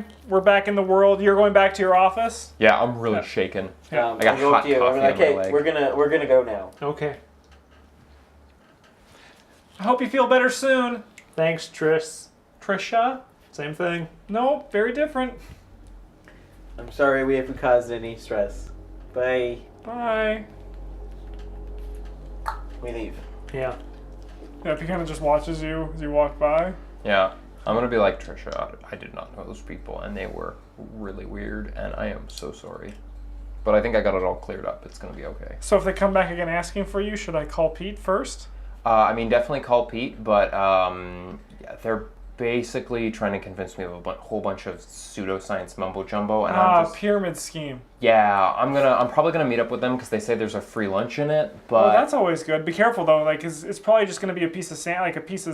fine. We're back in the world. You're going back to your office? Yeah, I'm really shaken. I got I'll go hot with you. coffee I'm like, on my hey, leg. we're gonna go now. Okay. I hope you feel better soon. Thanks, Tris. Trisha? Same thing. No, very different. I'm sorry we haven't caused any stress. Bye. Bye. We leave. Yeah. Yeah, he kind of just watches you as you walk by. Yeah, I'm gonna be like, Trisha, I did not know those people, and they were really weird, and I am so sorry. But I think I got it all cleared up. It's gonna be okay. So if they come back again asking for you, should I call Pete first? I mean, definitely call Pete, but yeah, they're basically trying to convince me of a whole bunch of pseudoscience mumbo jumbo, and I'm just pyramid scheme. yeah. I'm probably gonna meet up with them because they say there's a free lunch in it. But Oh, that's always good. Be careful though, like it's probably just going to be a piece of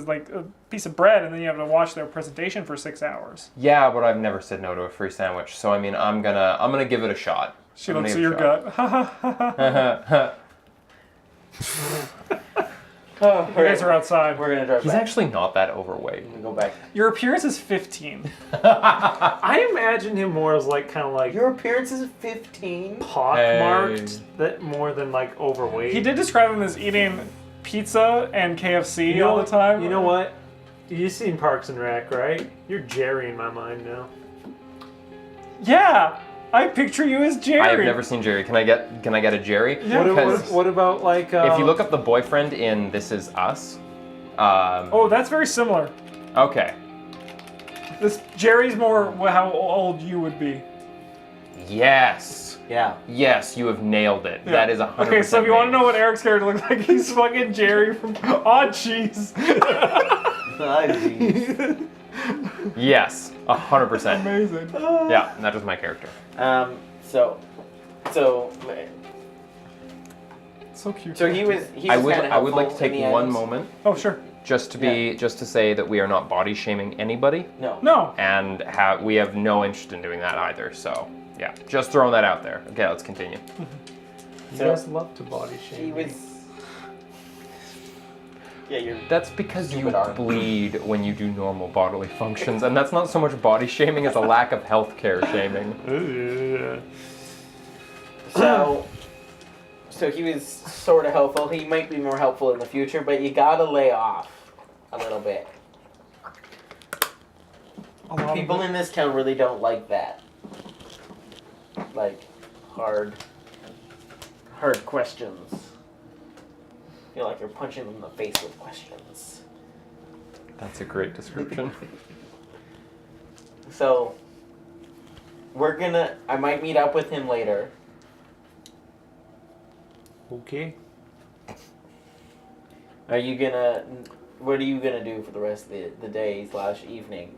a piece of bread, and then you have to watch their presentation for 6 hours. yeah, but I've never said no to a free sandwich, so I mean, I'm gonna give it a shot. She I'm looks at gonna your give it gut. Oh, You guys are outside. We're gonna drive He's back. actually not that overweight. We're gonna go back. Your appearance is 15. I imagine him more as like kind of like Your appearance is 15. pockmarked, Hey. that more than like overweight. He did describe him as eating pizza and KFC You know, all the time. You know what? You've seen Parks and Rec, right? You're Jerry in my mind now. Yeah, I picture you as Jerry. I have never seen Jerry. Can I get a Jerry? Yeah, Because What about like? if you look up the boyfriend in This Is Us, Oh, that's very similar. okay, This Jerry's more how old you would be. yes, Yeah. yes, you have nailed it. Yeah. That is 100%. Okay, so if you want to me. know what Eric's character looks like, he's fucking Jerry from Odd Cheese. Oh, jeez. Yes, 100%. Amazing. Yeah, that is my character. So So cute. he was. I would kinda I would like to helpful in take the one end. moment Oh, sure. just to say that we are not body shaming anybody, No. No. and we have no interest in doing that either. So yeah, just throwing that out there. Okay, let's continue. you So- guys love to body He shame. was. Yeah, you're. That's because you Stupid arm. bleed when you do normal bodily functions, and that's not so much body shaming as a lack of health care shaming. So he was sort of helpful. He might be more helpful in the future, but you gotta lay off a little bit. A lot People of in this town really don't like that. Like hard questions. Feel like you're punching them in the face with questions. That's a great description. So I might meet up with him later. Okay. What are you gonna do for the rest of the day / evening?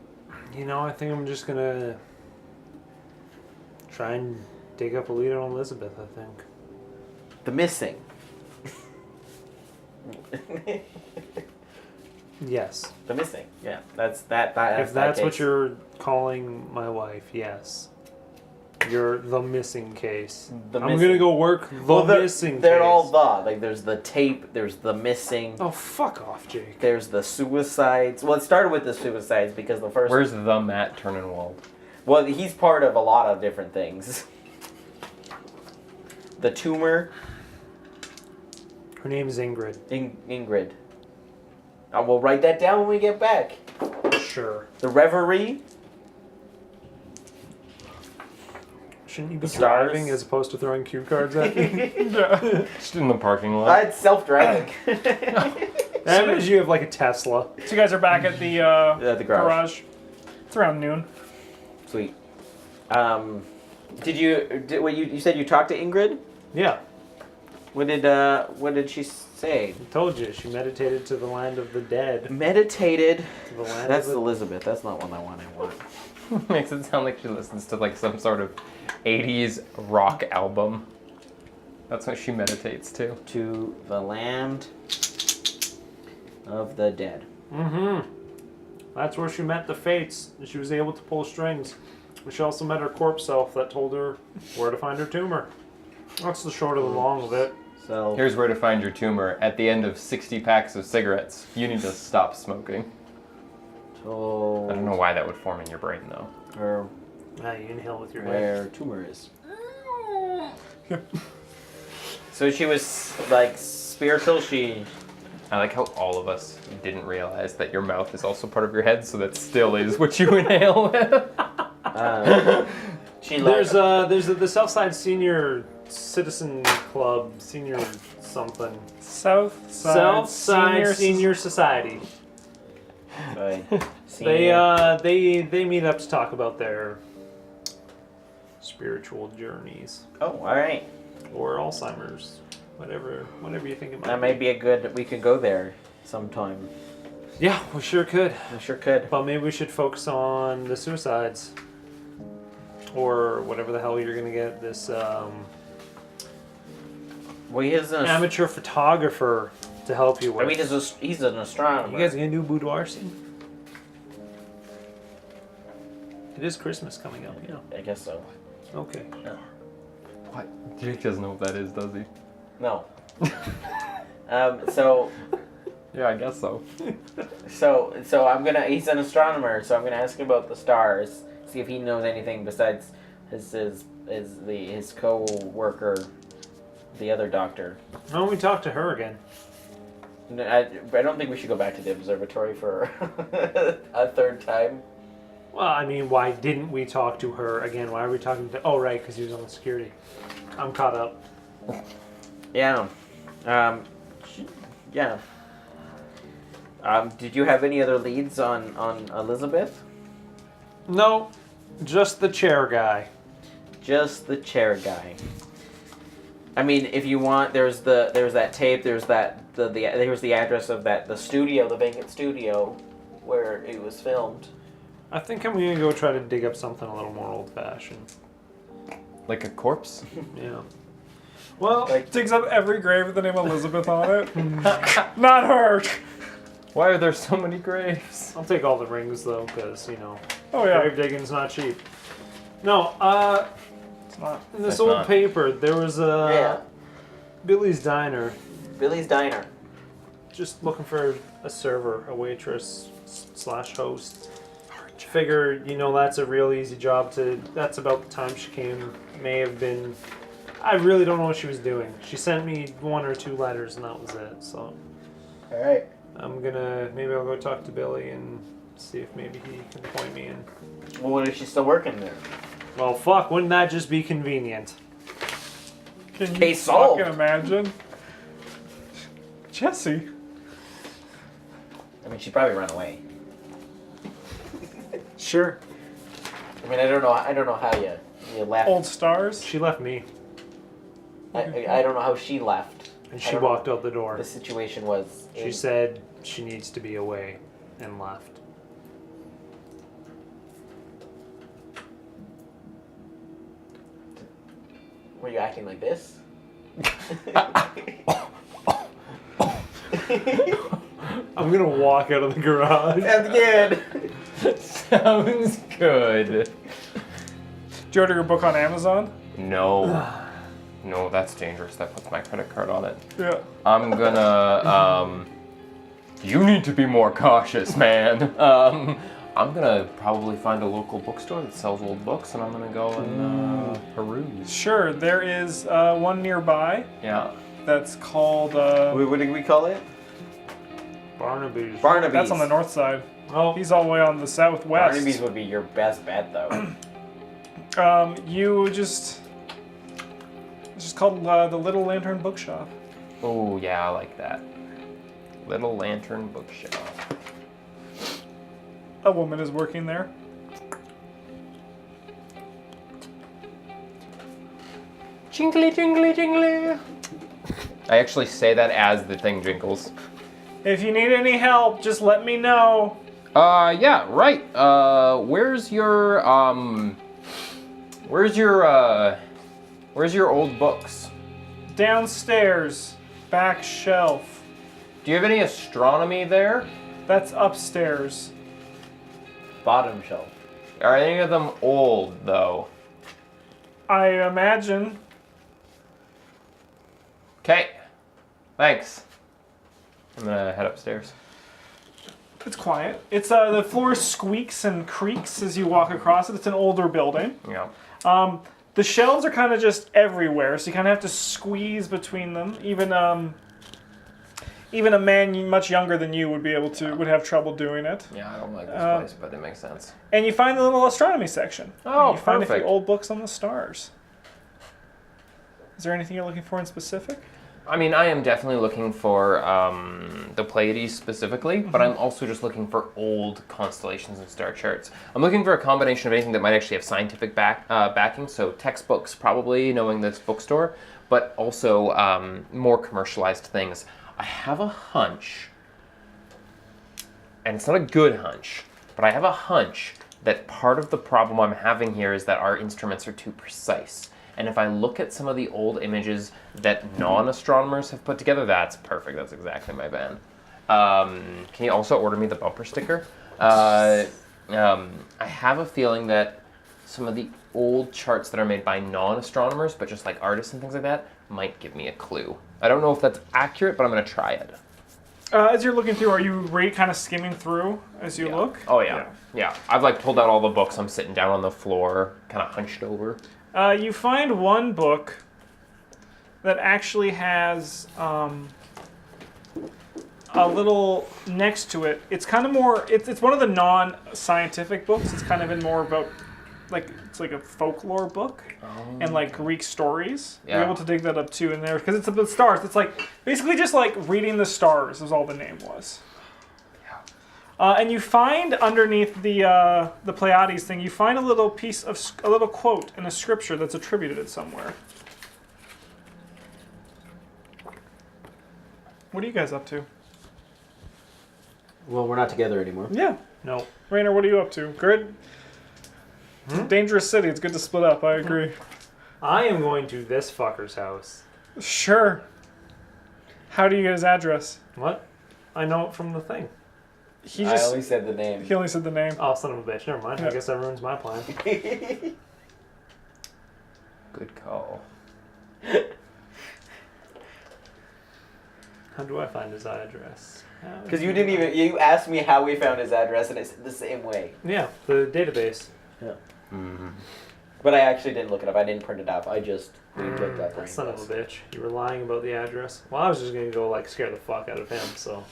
You know, I think I'm just gonna try and dig up a lead on Elizabeth. I think. The missing. Yes. The missing. Yeah, that's If that's what you're calling my wife, yes. You're the missing case. The I'm missing. gonna go work the Well, missing they're case. all like there's the tape, there's the missing, Oh, fuck off, Jake. there's the suicides. Well, it started with the suicides because the first. Where's the Matt Turnenwald? Well, he's part of a lot of different things. The tumor, Her name is Ingrid. Ingrid. I will write that down when we get back. Sure. The reverie. Shouldn't you be Stars. driving as opposed to throwing cue cards at me? Just in the parking lot. It's self-driving. That means you have like a Tesla. So you guys are back at the the garage. It's around noon. Sweet. Did you said you talked to Ingrid? Yeah. What did she say? I told you, she meditated to the land of the dead. Meditated. To the land That's of the... Elizabeth. That's not one I want. Makes it sound like she listens to like some sort of 80s rock album. That's what she meditates to. To the land of the dead. Mm-hmm. That's where she met the fates, and she was able to pull strings. She also met her corpse self that told her where to find her tumor. That's the short of the long of it. So Here's where to find your tumor. At the end of 60 packs of cigarettes, you need to stop smoking. told I don't know why that would form in your brain though. her Now you inhale with your head. where tumor is. So she was like spiritual. I like how all of us didn't realize that your mouth is also part of your head, so that still is what you inhale with. She There's the Southside Senior Citizen Club, senior something. Southside Senior Society. Right. They meet up to talk about their spiritual journeys Oh, all right. or Alzheimer's, whatever you think it might That might be a good. We could go there sometime. Yeah, we sure could. We sure could. But maybe we should focus on the suicides. Or whatever the hell you're gonna get this Well, he is an amateur photographer to help you with. I mean, he's an astronomer. You guys gonna do a boudoir scene? It is Christmas coming up, you know. I guess so. Okay. What? Jake doesn't know what that is, does he? No. So Yeah, I guess so. I'm gonna. He's an astronomer, so I'm gonna ask him about the stars. See if he knows anything besides his co-worker, the other doctor. Why don't we talk to her again? I don't think we should go back to the observatory for a third time. Well, I mean, why didn't we talk to her again? Why are we talking to... Oh, right, because he was on the security. I'm caught up. Yeah. Yeah. Did you have any other leads on Elizabeth? No, just the chair guy. Just the chair guy. I mean, if you want, there's that tape. There's there's the address of the studio, the vacant studio, where it was filmed. I think I'm gonna go try to dig up something a little more old-fashioned. Like a corpse? Yeah. Well, Digs up every grave with the name Elizabeth on it. Not her. Why are there so many graves? I'll take all the rings though, because Oh yeah. grave digging's not cheap. No, It's not. in this It's old not. paper there was Billy's Diner. Billy's Diner. Just looking for a server, a waitress / host. Figure, that's a real easy job to. That's about the time she came. May have been. I really don't know what she was doing. She sent me 1 or 2 letters and that was it. So All right. maybe I'll go talk to Billy and see if maybe he can point me in. Well, what if she's still working there? Well, fuck, wouldn't that just be convenient? Can you Case solved. fucking imagine? Jesse. I mean, she probably ran away. Sure. I mean, I don't know how you left. Old stars. She left me I don't know how she left. and I she don't know walked out the door. what the situation was. She said she needs to be away and left. Were you acting like this? I'm gonna walk out of the garage. That's good. Sounds good. Did you order your book on Amazon? No. No, that's dangerous. That puts my credit card on it. Yeah. I'm gonna, you need to be more cautious, man. I'm gonna probably find a local bookstore that sells old books, and I'm gonna go and peruse. Sure. There is one nearby Yeah. that's called. What did we call it? Barnaby's. Barnaby's. That's on the north side. Oh, He's all the way on the southwest. Barnaby's would be your best bet, though. You just. It's just called the Little Lantern Bookshop. Oh, yeah, I like that. Little Lantern Bookshop. A woman is working there. Jingly, jingly, jingly. I actually say that as the thing jingles. If you need any help, just let me know. Yeah, right. Where's your old books? Downstairs, back shelf. Do you have any astronomy there? That's upstairs. Bottom shelf. Are any of them old, though? I imagine. Okay. Thanks. I'm gonna head upstairs. It's quiet. It's the floor squeaks and creaks as you walk across it. It's an older building. Yeah. The shelves are kind of just everywhere, so you kind of have to squeeze between them. Even a man much younger than you would have trouble doing it. Yeah, I don't like this place, but it makes sense. And you find the little astronomy section. Oh, you find a few perfect. old books on the stars. Is there anything you're looking for in specific? I mean, I am definitely looking for the Pleiades specifically, but I'm also just looking for old constellations and star charts. I'm looking for a combination of anything that might actually have scientific backing, so textbooks probably, knowing this bookstore, but also more commercialized things. I have a hunch, and it's not a good hunch, but I have a hunch that part of the problem I'm having here is that our instruments are too precise. And if I look at some of the old images that non-astronomers have put together, that's perfect. That's exactly my van. Can you also order me the bumper sticker? I have a feeling that some of the old charts that are made by non-astronomers, but just like artists and things like that, might give me a clue. I don't know if that's accurate, but I'm going to try it. As you're looking through, are you kind of skimming through as you look? Oh, yeah. Yeah. I've like pulled out all the books. I'm sitting down on the floor, kind of hunched over. You find one book that actually has a little next to it. It's kind of more. It's one of the non-scientific books. It's kind of in more about it's like a folklore book and like Greek stories. Yeah. You're able to dig that up too in there because it's about stars. It's like basically just like reading the stars is all the name was. And you find underneath the Pleiades thing, you find a little quote in a scripture that's attributed somewhere. What are you guys up to? Well, we're not together anymore. Yeah. No. Rainer, what are you up to? Good? It's a dangerous city. It's good to split up. I agree. I am going to this fucker's house. Sure. How do you get his address? What? I know it from the thing. He I only said the name. He only said the name. Oh, son of a bitch. Never mind. Yeah. I guess that ruins my plan. Good call. How do I find his address? Because you asked me how we found his address, and I said the same way. Yeah, the database. Yeah. Mm-hmm. But I actually didn't look it up. I didn't print it out. I just looked up where he Son of was. a bitch. You were lying about the address. Well, I was just going to go, scare the fuck out of him, so.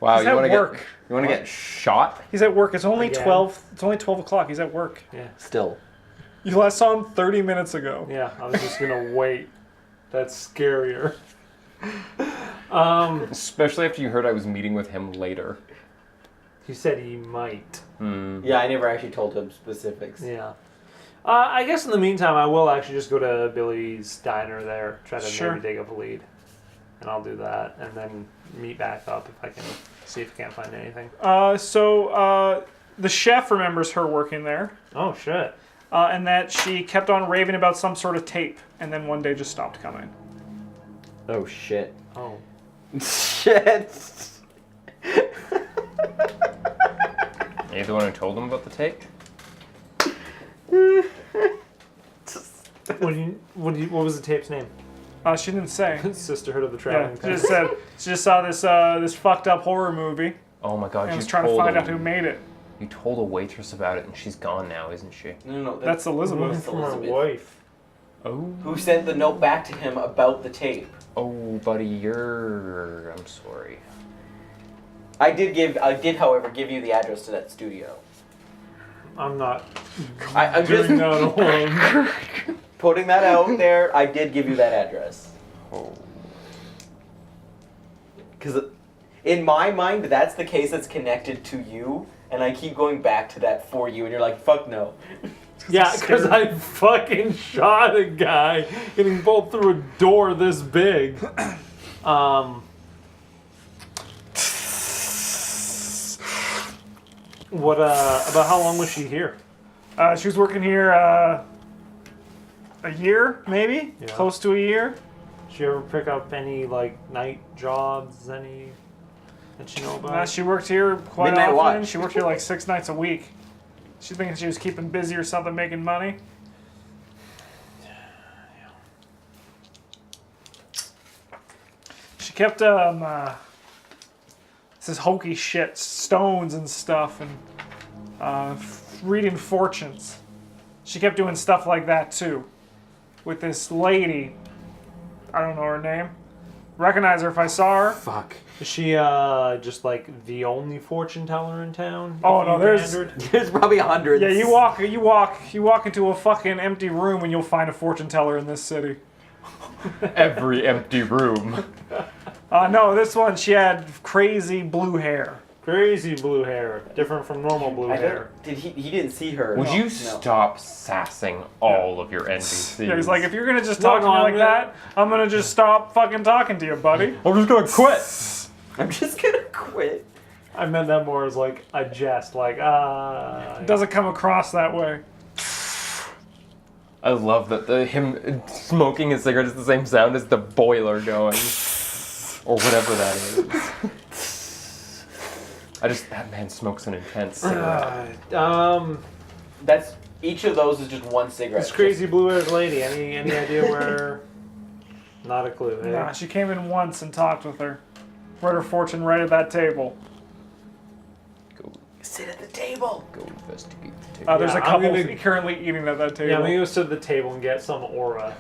Wow, He's you at want to work. get shot? He's at work. It's only Again? 12. It's only 12 o'clock. He's at work. Yeah. Still. You last saw him 30 minutes ago. Yeah, I was just going to wait. That's scarier. Especially after you heard I was meeting with him later. He said he might. Yeah, I never actually told him specifics. Yeah. I guess in the meantime, I will actually just go to Billy's diner there, try to Sure. maybe dig up a lead. And I'll do that, and then meet back up if I can see if I can't find anything. So the chef remembers her working there, Oh, shit. and that she kept on raving about some sort of tape, and then one day just stopped coming. Oh, shit. Oh. Shit. Are you the one who told him about the tape? What was the tape's name? She didn't say. Sisterhood of the Yeah, Traveling she Pants. just said she just saw this fucked up horror movie Oh my god, and you was trying to told find him. out who made it. You told a waitress about it and she's gone now, isn't she? No, That's Elizabeth. That's From my Elizabeth. wife. Oh. Who sent the note back to him about the tape. Oh, buddy, I'm sorry. I did, however, give you the address to that studio. I'm not I'm just doing that alone. putting that out there. I did give you that address. Oh. Because in my mind, that's the case that's connected to you, and I keep going back to that for you, and you're like, fuck no. Yeah, because I fucking shot a guy getting pulled through a door this big. What, about how long was she here? She was working here a year, maybe? Yeah. Close to a year. Did she ever pick up any, night jobs, any that you know about? She worked here quite Midnight often. watch. She worked here 6 nights a week. She thinking she was keeping busy or something, making money. She kept this hokey shit, stones and stuff, and reading fortunes. She kept doing stuff like that too, with this lady. I don't know her name. Recognize her if I saw her. Fuck. Is she just like the only fortune teller in town? Oh, If no, you there's- wandered? There's probably hundreds. Yeah, you walk into a fucking empty room and you'll find a fortune teller in this city. Every empty room. No, this one she had crazy blue hair. Crazy blue hair, different from normal blue hair. He didn't see her. Would you No. stop sassing all of your NPCs? Yeah, he's like, if you're gonna just talk to me no, like I'm that, I'm gonna just stop fucking talking to you, buddy. I'm just gonna quit. I'm just gonna quit. I meant that more as like a jest, like It doesn't come across that way. I love that him smoking his cigarette is the same sound as the boiler going, or whatever that is. That man smokes an intense cigarette. That's each of those is just one cigarette. This crazy blue-haired lady. Any idea where? Not a clue. Hey? Nah, she came in once and talked with her. Read her fortune right at that table. Go, Sit at the table. go investigate the table. There's Yeah, a I'm couple gonna- currently eating at that table. Yeah, I'm gonna go sit at the table and get some aura.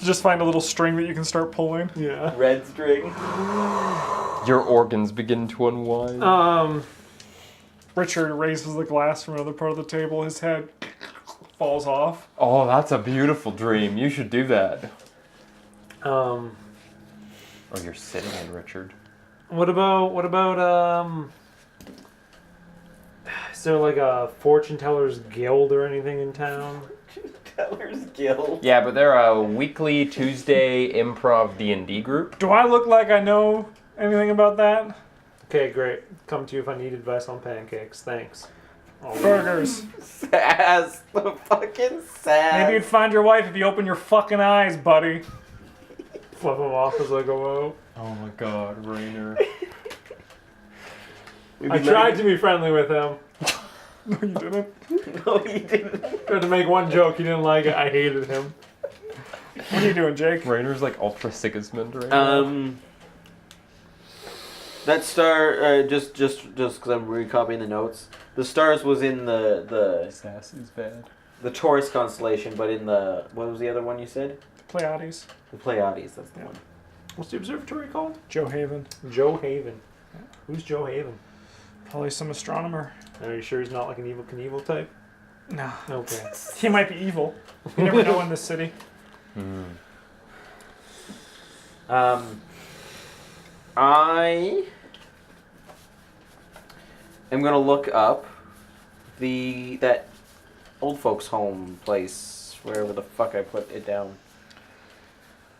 Just find a little string that you can start pulling. Yeah. Red string. Your organs begin to unwind. Richard raises the glass from another part of the table. His head falls off. Oh, that's a beautiful dream. You should do that. Or you're sitting in, Richard. What about is there like a fortune tellers guild or anything in town? Teller's Guild. Yeah, but they're a weekly Tuesday improv D&D group. Do I look like I know anything about that? Okay, great. Come to you if I need advice on pancakes. Thanks. I'll Burgers. Sass. The fucking sass. Maybe you'd find your wife if you open your fucking eyes, buddy. flip them off as I go out. Oh my god, Rainer. I tried to be friendly with him. No, you didn't. No, you didn't. Tried to make one joke. He didn't like it. I hated him. What are you doing, Jake? Rainer's like ultra Sigismund right now. That star, just because I'm recopying the notes. The stars was in the Sass is bad. Taurus constellation, but in the what was the other one you said? Pleiades. The Pleiades. That's the Yeah. one. What's the observatory called? Joe Haven. Joe Haven. Who's Joe Haven? Probably some astronomer. Are you sure he's not like an Evil Knievel type? No. Okay. He might be evil. You never know in this city. I am gonna look up that old folks' home place, wherever the fuck I put it down.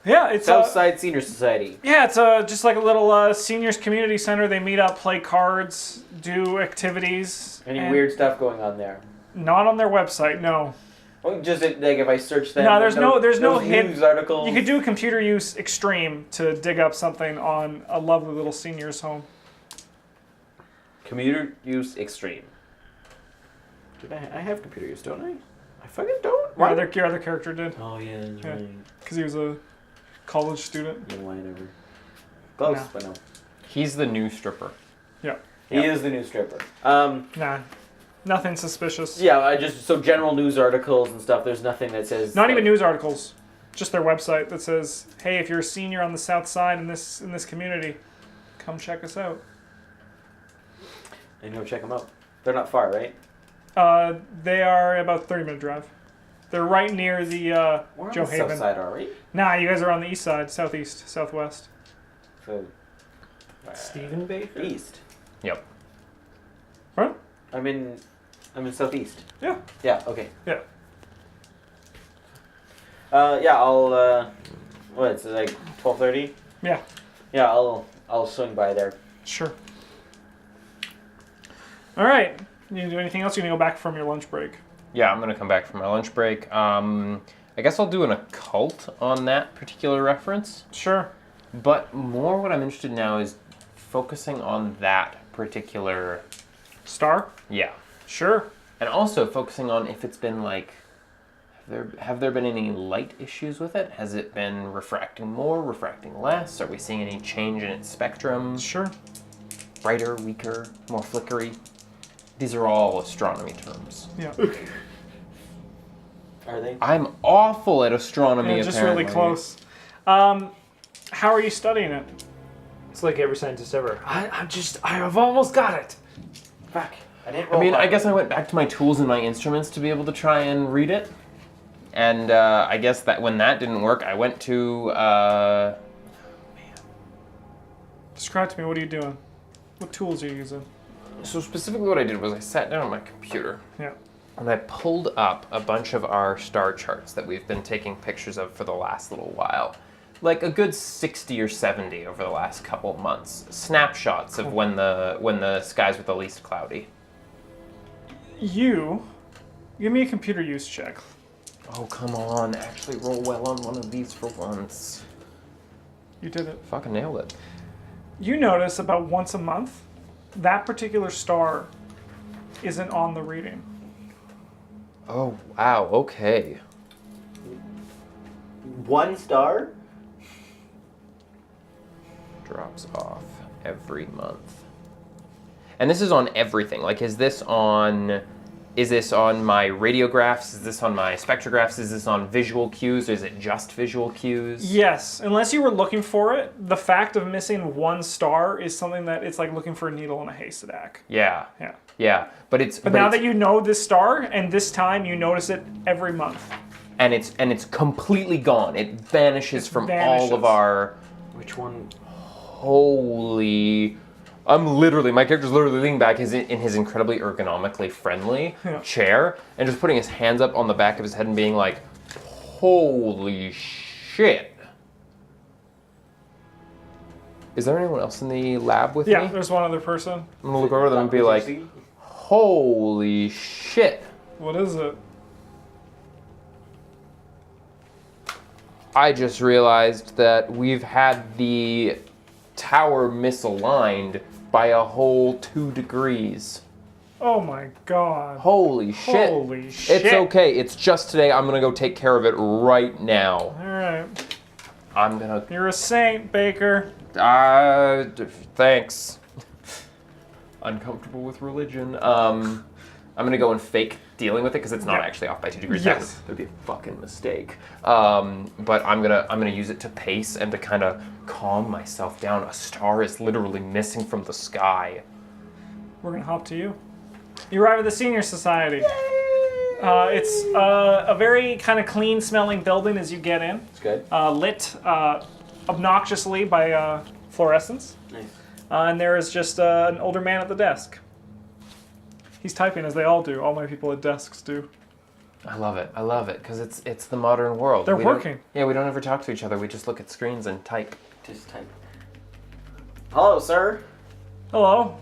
Yeah, it's Southside Senior Society. Yeah, it's just like a little seniors community center. They meet up, play cards, do activities. Any and weird stuff going on there? Not on their website, no. Well, just like if I search them. No, there's no those hint. news articles. You could do computer use extreme to dig up something on a lovely little seniors home. Computer use extreme. Did I have computer use, don't I? I fucking don't. Your other character did, Oh yeah, that's Yeah. right. because he was a college student. Yeah, whatever. Close, No. but no. He's the new stripper. Yeah. He is the new stripper. Nah, nothing suspicious. Yeah, so general news articles and stuff. There's nothing that says Not even news articles, just their website that says, "Hey, if you're a senior on the South Side in this community, come check us out." And go check them out. They're not far, right? They are about 30-minute drive. They're right near the We're on Joe the Haven. south side, are we? Nah, you guys are on the east side, southeast, southwest. So Stephen Baker? east. Yep. What? I'm in southeast. Yeah. Yeah. Okay. Yeah. Yeah. I'll. What? It's like 12:30. Yeah. Yeah. I'll swing by there. Sure. All right. You gonna do anything else? You gonna go back from your lunch break? Yeah, I'm gonna come back from my lunch break. I guess I'll do an occult on that particular reference. Sure. But more what I'm interested in now is focusing on that particular... Star? Yeah. Sure. And also focusing on if it's been like... Have there been any light issues with it? Has it been refracting more, refracting less? Are we seeing any change in its spectrum? Sure. brighter, weaker, more flickery. These are all astronomy terms. Yeah. Are they? I'm awful at astronomy, Yeah, just apparently. really close. How are you studying it? It's like every scientist ever. I've almost got it. Fuck. I didn't I roll mean, I high. guess I went back to my tools and my instruments to be able to try and read it. And I guess that when that didn't work, I went to... Describe to me, what are you doing? What tools are you using? So specifically what I did was I sat down on my computer Yeah. and I pulled up a bunch of our star charts that we've been taking pictures of for the last little while. Like a good 60 or 70 over the last couple of months. Snapshots of when the skies were the least cloudy. You, give me a computer use check. Oh, come on. Actually roll well on one of these for once. You did it. Fucking nailed it. You notice about once a month, that particular star isn't on the reading. Oh, wow. Okay. 1 star? Drops off every month. And this is on everything. Like, is this on my radiographs? Is this on my spectrographs? Is this on visual cues? Or is it just visual cues? Yes, unless you were looking for it, the fact of missing 1 star is something that it's like looking for a needle in a haystack. Yeah. Yeah. Yeah. But it's But now it's, that you know this star, and this time you notice it every month. and it's completely gone. It vanishes from all vanishes. of our Which one? holy. My character's literally leaning back in his incredibly ergonomically friendly Yeah. chair and just putting his hands up on the back of his head and being like, holy shit. Is there anyone else in the lab with Yeah, me? there's one other person. I'm gonna look over them and be like, holy shit. What is it? I just realized that we've had the tower misaligned by a whole 2 degrees. Oh my god. Holy shit. Holy shit. It's okay. It's just today. I'm gonna go take care of it right now. Alright. I'm gonna... You're a saint, Baker. Thanks. Uncomfortable with religion. I'm gonna go and fake dealing with it because it's not Yeah. actually off by 2 degrees. Yes. That would be a fucking mistake. But I'm gonna use it to pace and to kind of calm myself down. A star is literally missing from the sky. We're gonna hop to you. You arrive at the Senior Society. It's a very kind of clean-smelling building as you get in. It's good. Lit obnoxiously by fluorescence. Nice. And there is just an older man at the desk. He's typing as they all do. All my people at desks do. I love it because it's the modern world. They're We don't- working. Yeah, we don't ever talk to each other. We just look at screens and type. Just type. Hello, sir. Hello.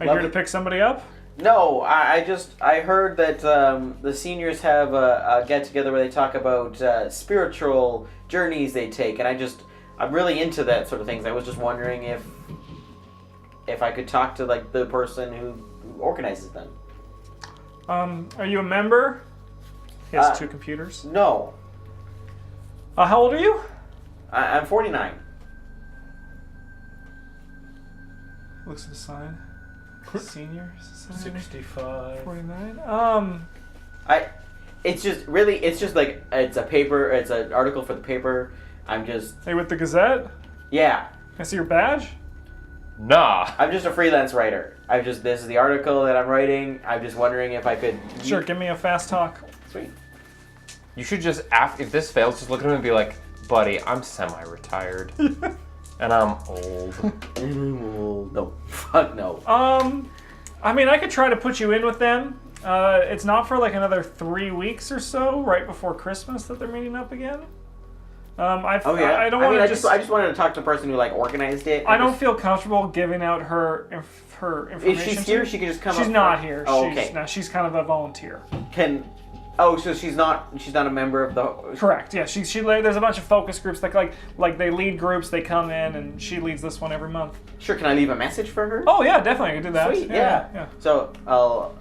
Are you Love here to it. pick somebody up? No, I heard that the seniors have a get together where they talk about spiritual journeys they take, and I'm really into that sort of things. I was just wondering if I could talk to like the person who organizes them. Are you a member? He has Uh, 2 computers. No, How old are you? I'm 49. Looks at the sign. Senior Society. 65. 49. It's just like it's a paper. It's an article for the paper. I'm just Are you with the Gazette? yeah. Can I see your badge? Nah. I'm just a freelance writer. This is the article that I'm writing. I'm just wondering if I could. Sure, give me a fast talk. Sweet. You should just, if this fails, just look at him and be like, buddy, I'm semi-retired. And I'm old. No, fuck no. I mean, I could try to put you in with them. It's not for like another 3 weeks or so, right before Christmas, that they're meeting up again. I don't want to I just. just wanted to talk to the person who like organized it. I don't feel comfortable giving out her information. If she's here, she can just come. She's up not front. here. Oh, she's, okay. No, she's kind of a volunteer. So she's not a member of the. Correct. Yeah. She there's a bunch of focus groups like they lead groups. They come in and she leads this one every month. Sure. Can I leave a message for her? Oh yeah, definitely I could do that. Sweet. Yeah. Yeah. So I'll.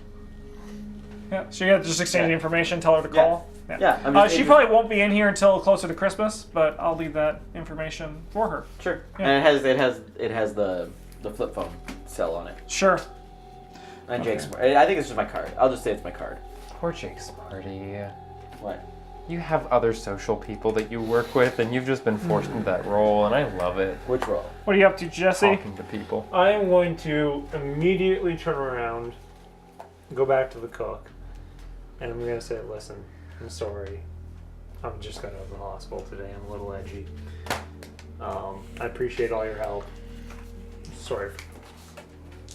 Yeah. So you have to just exchange the information. Tell her to Yeah. call. Yeah, I'm just She probably won't be in here until closer to Christmas, but I'll leave that information for her. Sure. Yeah. And it has the flip phone cell on it. Sure. And Jake's. I think it's just my card. I'll just say it's my card. Poor Jake Smarty. What? You have other social people that you work with, and you've just been forced into that role, and I love it. Which role? What are you up to, Jesse? Talking to people. I am going to immediately turn around, go back to the cook, and I'm going to say, listen, I'm sorry. I'm just got out of the hospital today. I'm a little edgy. I appreciate all your help. Sorry for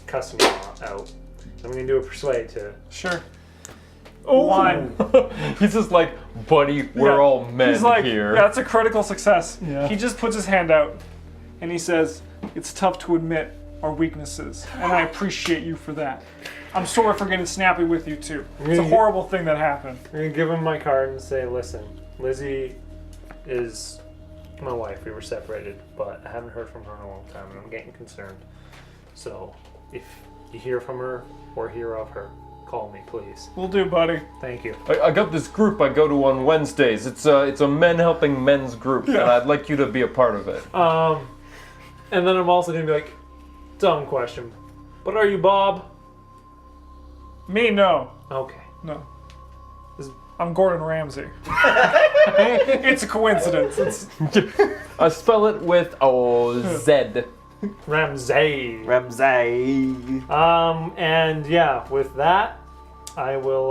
cussing you out. I'm going to do a persuade to... Sure. Oh, one. He's just like, buddy, we're all men He's like, here. yeah, that's a critical success. Yeah. He just puts his hand out and he says, it's tough to admit our weaknesses, and I appreciate you for that. I'm sorry for getting snappy with you too. It's a horrible thing that happened. I'm going to give him my card and say, listen, Lizzie is my wife. We were separated, but I haven't heard from her in a long time, and I'm getting concerned. So if you hear from her or hear of her, call me, please. Will do, buddy. Thank you. I got this group I go to on Wednesdays. It's a men helping men's group, and I'd like you to be a part of it. And then I'm also going to be like, dumb question, but are you Bob? Me, no. Okay. No. I'm Gordon Ramsay. It's a coincidence. It's... I spell it with a Z. Ramsay. Ramsay. And yeah, with that, I will,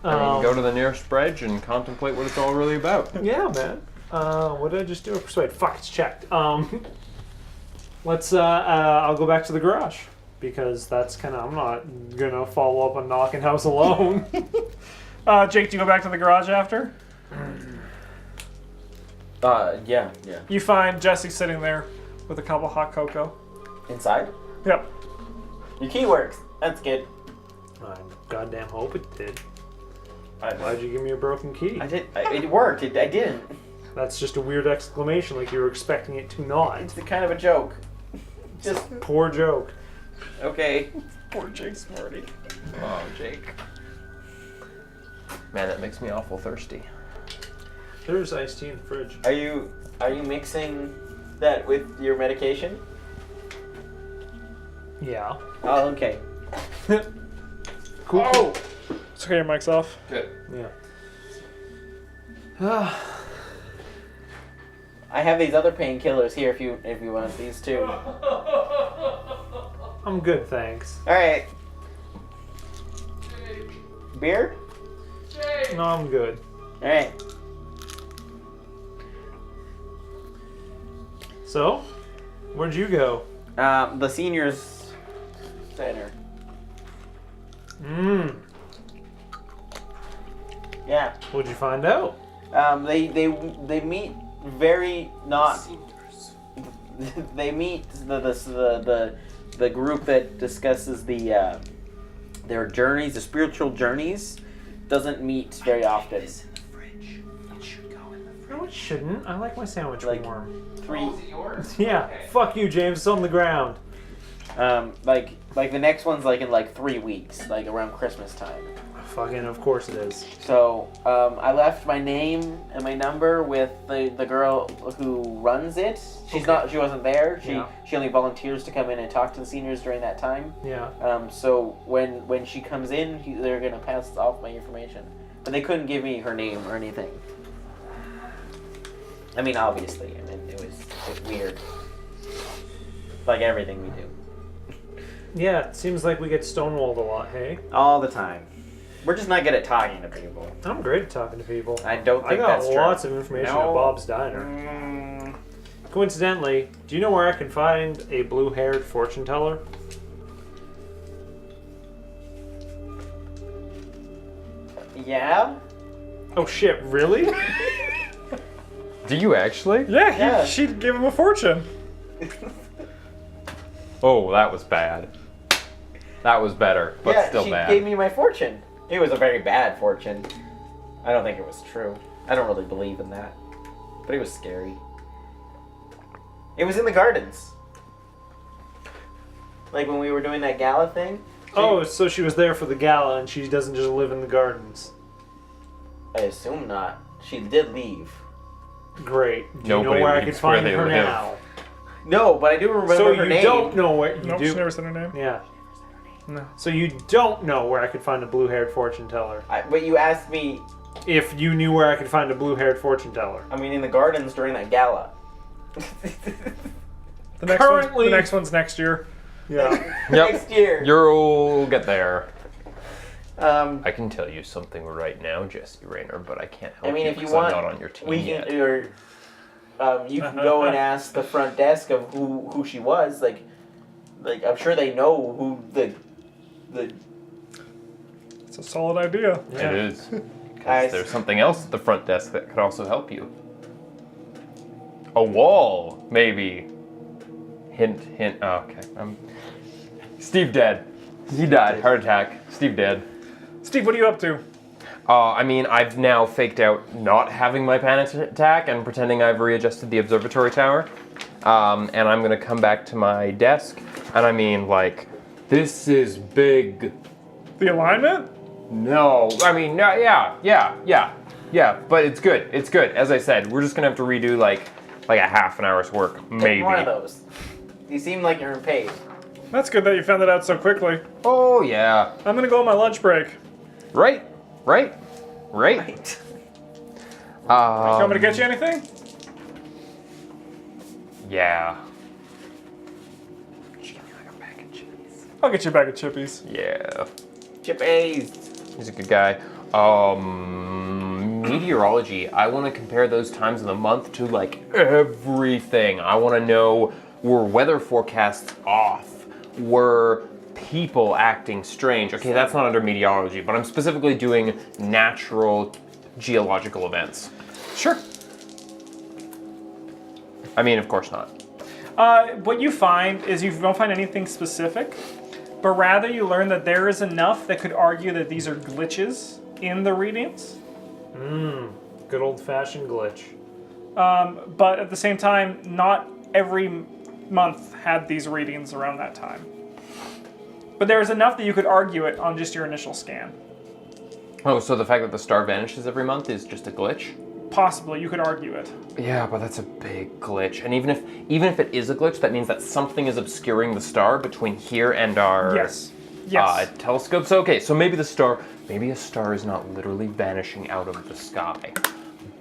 Go to the nearest bridge and contemplate what it's all really about. yeah, man. What did I just do? Persuade. Fuck, it's checked. Let's, I'll go back to the garage. Because that's kind of, I'm not gonna follow up on knocking house alone. Jake, do you go back to the garage after? Yeah. You find Jesse sitting there with a cup of hot cocoa. Inside? Yep. Your key works. That's good. I goddamn hope it did. I Why'd you give me a broken key? did. It worked. I didn't. That's just a weird exclamation, like you were expecting it to not. It's kind of a joke. Just Poor joke. okay. Poor Jake Smarty. Oh, Jake. Man, that makes me awful thirsty. There's iced tea in the fridge. Are you mixing that with your medication? Yeah. Oh, okay. Cool. Oh! It's okay, your mic's off. Good. Yeah. I have these other painkillers here if you want these too. I'm good, thanks. All right. Beer? No, I'm good. All right. So, where'd you go? The seniors center. Yeah. What'd you find out? They meet very not. They meet the group that discusses their journeys, the spiritual journeys, doesn't meet very often. No, it shouldn't. I like my sandwich Like- warm. 3. Yeah. Fuck you, James. It's on the ground. Like the next one's like in like 3 weeks, like around Christmas time. Fucking, of course it is. So I left my name and my number with the girl who runs it. She wasn't there. She only volunteers to come in and talk to the seniors during that time. Yeah. So when she comes in, they're gonna pass off my information, but they couldn't give me her name or anything. I mean, obviously, it was weird, like everything we do. Yeah, it seems like we get stonewalled a lot, hey? All the time. We're just not good at talking to people. I'm great at talking to people. I don't think I got that's true. lots of information at Bob's Diner. Coincidentally, do you know where I can find a blue-haired fortune teller? Yeah? Oh shit, really? Do you actually? Yeah, she gave him a fortune. Oh, that was bad. That was better, but yeah, still she bad. gave me my fortune. It was a very bad fortune. I don't think it was true. I don't really believe in that. But it was scary. It was in the gardens. Like when we were doing that gala thing. Oh, so she was there for the gala and she doesn't just live in the gardens. I assume not. She did leave. Great. Do you Nobody know where I leaves can find where they her live. now? No, but I do remember So her you name. don't know where you Nope, she do. never said her name. Yeah. No. So you don't know where I could find a blue-haired fortune teller. But you asked me, If you knew where I could find a blue-haired fortune teller. I mean, in the gardens during that gala. The next one's next year. Yeah. Yep. Next year. You'll get there. Um, I can tell you something right now, Jesse Rayner, but I can't help I mean, you if you because want, I'm not on your team we yet. can, or you can go and ask the front desk of who she was. Like I'm sure they know who the. It's a solid idea. Yeah. It is. I- Because there's something else at the front desk that could also help you. A wall, maybe. Hint, hint. Oh, okay. Steve dead. He died. Heart attack. Steve dead. Steve, what are you up to? I mean, I've now faked out not having my panic attack and pretending I've readjusted the observatory tower. And I'm gonna come back to my desk. And I mean, like, this is big. The alignment? No, I mean, no, yeah, but it's good. It's good. As I said, we're just gonna have to redo like a half an hour's work, maybe. One of those. You seem like you're in pain. That's good that you found that out so quickly. Oh yeah, I'm gonna go on my lunch break. right. Right. You want me to get you anything? Yeah. I'll get you a bag of chippies. Yeah. Chip A's. He's a good guy. Meteorology. I want to compare those times of the month to like everything. I want to know, were weather forecasts off? Were people acting strange? Okay, that's not under meteorology, but I'm specifically doing natural geological events. Sure. I mean, of course not. What you find is you don't find anything specific, but rather you learn that there is enough that could argue that these are glitches in the readings. Good old-fashioned glitch. But at the same time, not every month had these readings around that time. But there is enough that you could argue it on just your initial scan. Oh, so the fact that the star vanishes every month is just a glitch? Possibly, you could argue it. Yeah, but that's a big glitch. And even if it is a glitch, that means that something is obscuring the star between here and our Yes. telescope. So okay, so maybe a star is not literally vanishing out of the sky,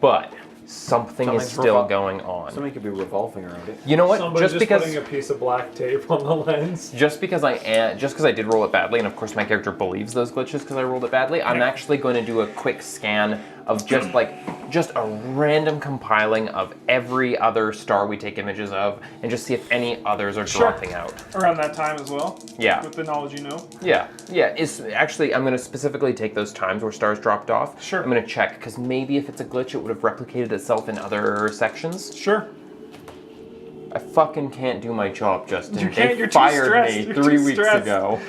but something is still going on. Something could be revolving around it. You know what? Somebody's just putting a piece of black tape on the lens. Just because I did roll it badly, and of course my character believes those glitches because I rolled it badly, I'm actually going to do a quick scan of just a random compiling of every other star we take images of, and just see if any others are dropping out. Around that time as well. Yeah. With the knowledge you know. Yeah. It's actually, I'm going to specifically take those times where stars dropped off. Sure. I'm going to check, because maybe if it's a glitch, it would have replicated itself in other sections. Sure. I fucking can't do my job, Justin. You can't, They you're too fired stressed. me You're 3 too weeks stressed. ago.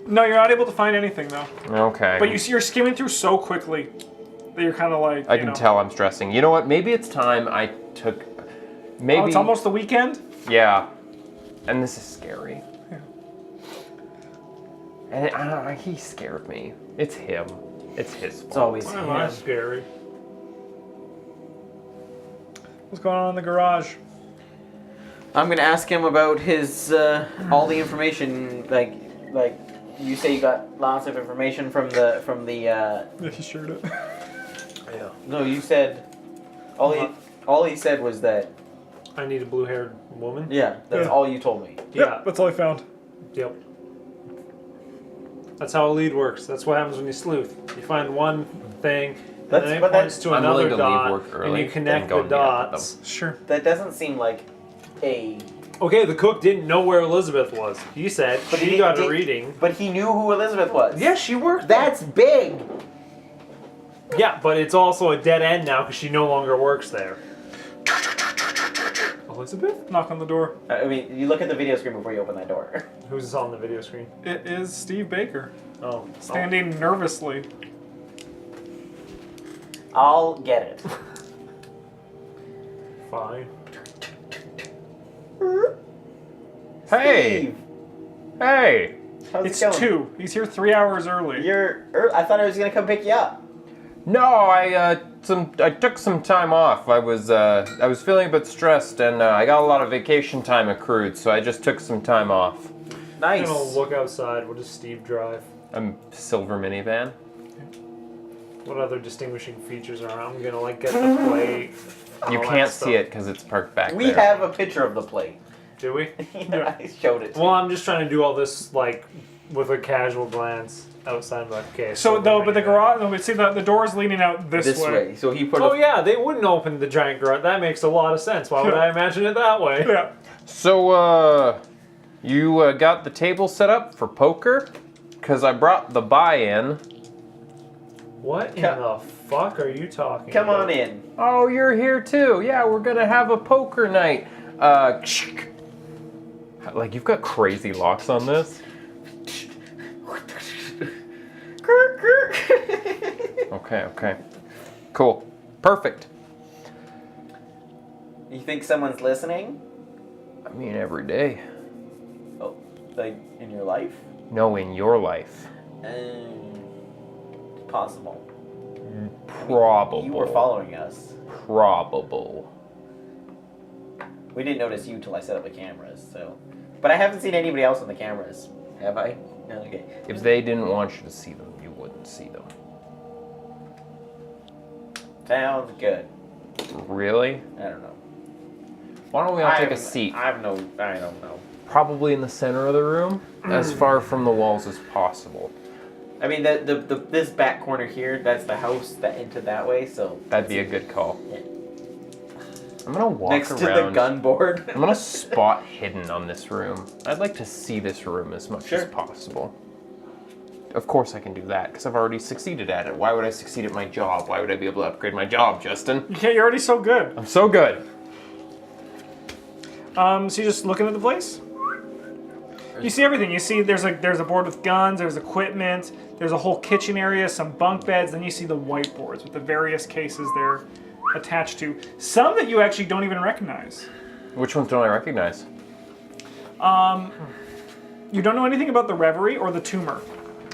No, you're not able to find anything though. Okay. But you're skimming through so quickly that you're kind of like. I can tell I'm stressing. You know what? Maybe it's time I took. Maybe. Oh, it's almost the weekend. Yeah. And this is scary. Yeah. And I don't know, he scared me. It's him. It's his fault. It's always Why am I scary? What's going on in the garage? I'm gonna ask him about his all the information. Like you say, you got lots of information from the. If you shared it. No, you said all he said was that. I need a blue-haired woman. Yeah, that's Yeah. all you told me. Yeah. That's all I found. Yep. That's how a lead works. That's what happens when you sleuth. You find one thing, and That's- then it but points to I'm another willing to leave dot, work and early you connect and go the and meet up with dots. Sure. That doesn't seem like a. Okay, the cook didn't know where Elizabeth was. He said But she he got a did- reading. But he knew who Elizabeth was. Yeah, she worked there. That's big. Yeah, but it's also a dead end now because she no longer works there. Elizabeth? Knock on the door. I mean, you look at the video screen before you open that door. Who's on the video screen? It is Steve Baker, Oh. standing nervously. I'll get it. Fine. Hey! Steve, Hey! how's It's it going? 2. He's here 3 hours early. I thought I was gonna come pick you up. No, I took some time off. I was feeling a bit stressed, and I got a lot of vacation time accrued, so I just took some time off. Nice. I'm gonna look outside. What does Steve drive? A silver minivan. What other distinguishing features are? I'm gonna like get the plate. You all that can't stuff. see it because it's parked back We there. have a picture of the plate. Do we? Yeah, I showed it to Well, you. I'm just trying to do all this like with a casual glance outside. Like, okay. So silver though, but the minivan. garage. No, but see the door's leaning out this way. So he put Oh yeah, they wouldn't open the giant garage. That makes a lot of sense. Why would I imagine it that way? Yeah. So, you got the table set up for poker? Because I brought the buy-in. What in the fuck are you talking Come about? on in. Oh, you're here too. Yeah, we're gonna have a poker night. Like, you've got crazy locks on this. Okay. Cool. Perfect. You think someone's listening? I mean, every day. Oh, like in your life? No, in your life. Possible. Probable. You were following us. Probable. We didn't notice you till I set up the cameras, so. But I haven't seen anybody else on the cameras. Have I? No, okay. If they didn't want you to see them, you wouldn't see them. Sounds good. Really? I don't know. Why don't we all take a seat? I don't know. Probably in the center of the room, as far from the walls as possible. I mean, this back corner here, that's the house that into that way, so. That'd be a good call. Yeah. I'm gonna walk Next around. to the gun board. I'm gonna spot hidden on this room. I'd like to see this room as much Sure. as possible. Of course I can do that, because I've already succeeded at it. Why would I succeed at my job? Why would I be able to upgrade my job, Justin? You can't. You're already so good. I'm so good. So you're just looking at the place. You see everything. You see there's a board with guns. There's equipment. There's a whole kitchen area, some bunk beds. Then you see the whiteboards with the various cases they're attached to. Some that you actually don't even recognize. Which ones don't I recognize? You don't know anything about the Reverie or the Tumor.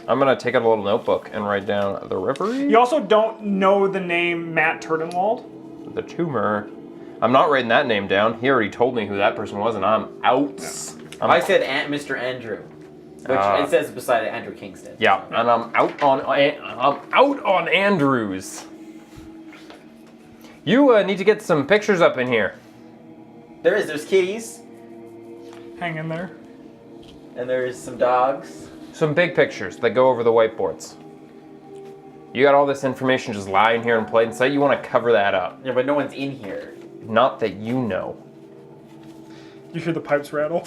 I'm gonna take out a little notebook and write down the Reverie, You also don't know the name Matt Turdenwald. the Tumor. I'm not writing that name down. He already told me who that person was, and I'm out. I said Mr. Andrew, which it says beside it Andrew Kingston. Yeah, and I'm out on Andrews. You need to get some pictures up in here. There's kitties, Hang in there. and there's some dogs. Some big pictures that go over the whiteboards. You got all this information just lying here in plain sight. You want to cover that up. Yeah, but no one's in here. Not that you know. You hear the pipes rattle.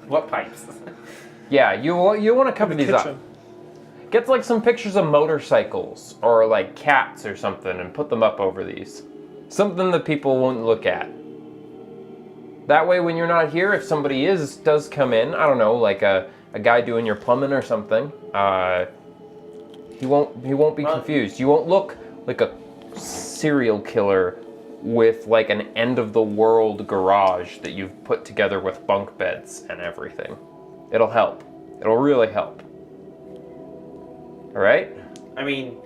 What pipes? Yeah, you want to cover The these up. kitchen. Get like some pictures of motorcycles or like cats or something and put them up over these. Something that people won't look at. That way when you're not here, if somebody does come in, I don't know, like a guy doing your plumbing or something, he won't be confused. You won't look like a serial killer with like an end of the world garage that you've put together with bunk beds and everything. It'll help. It'll really help. All right? I mean,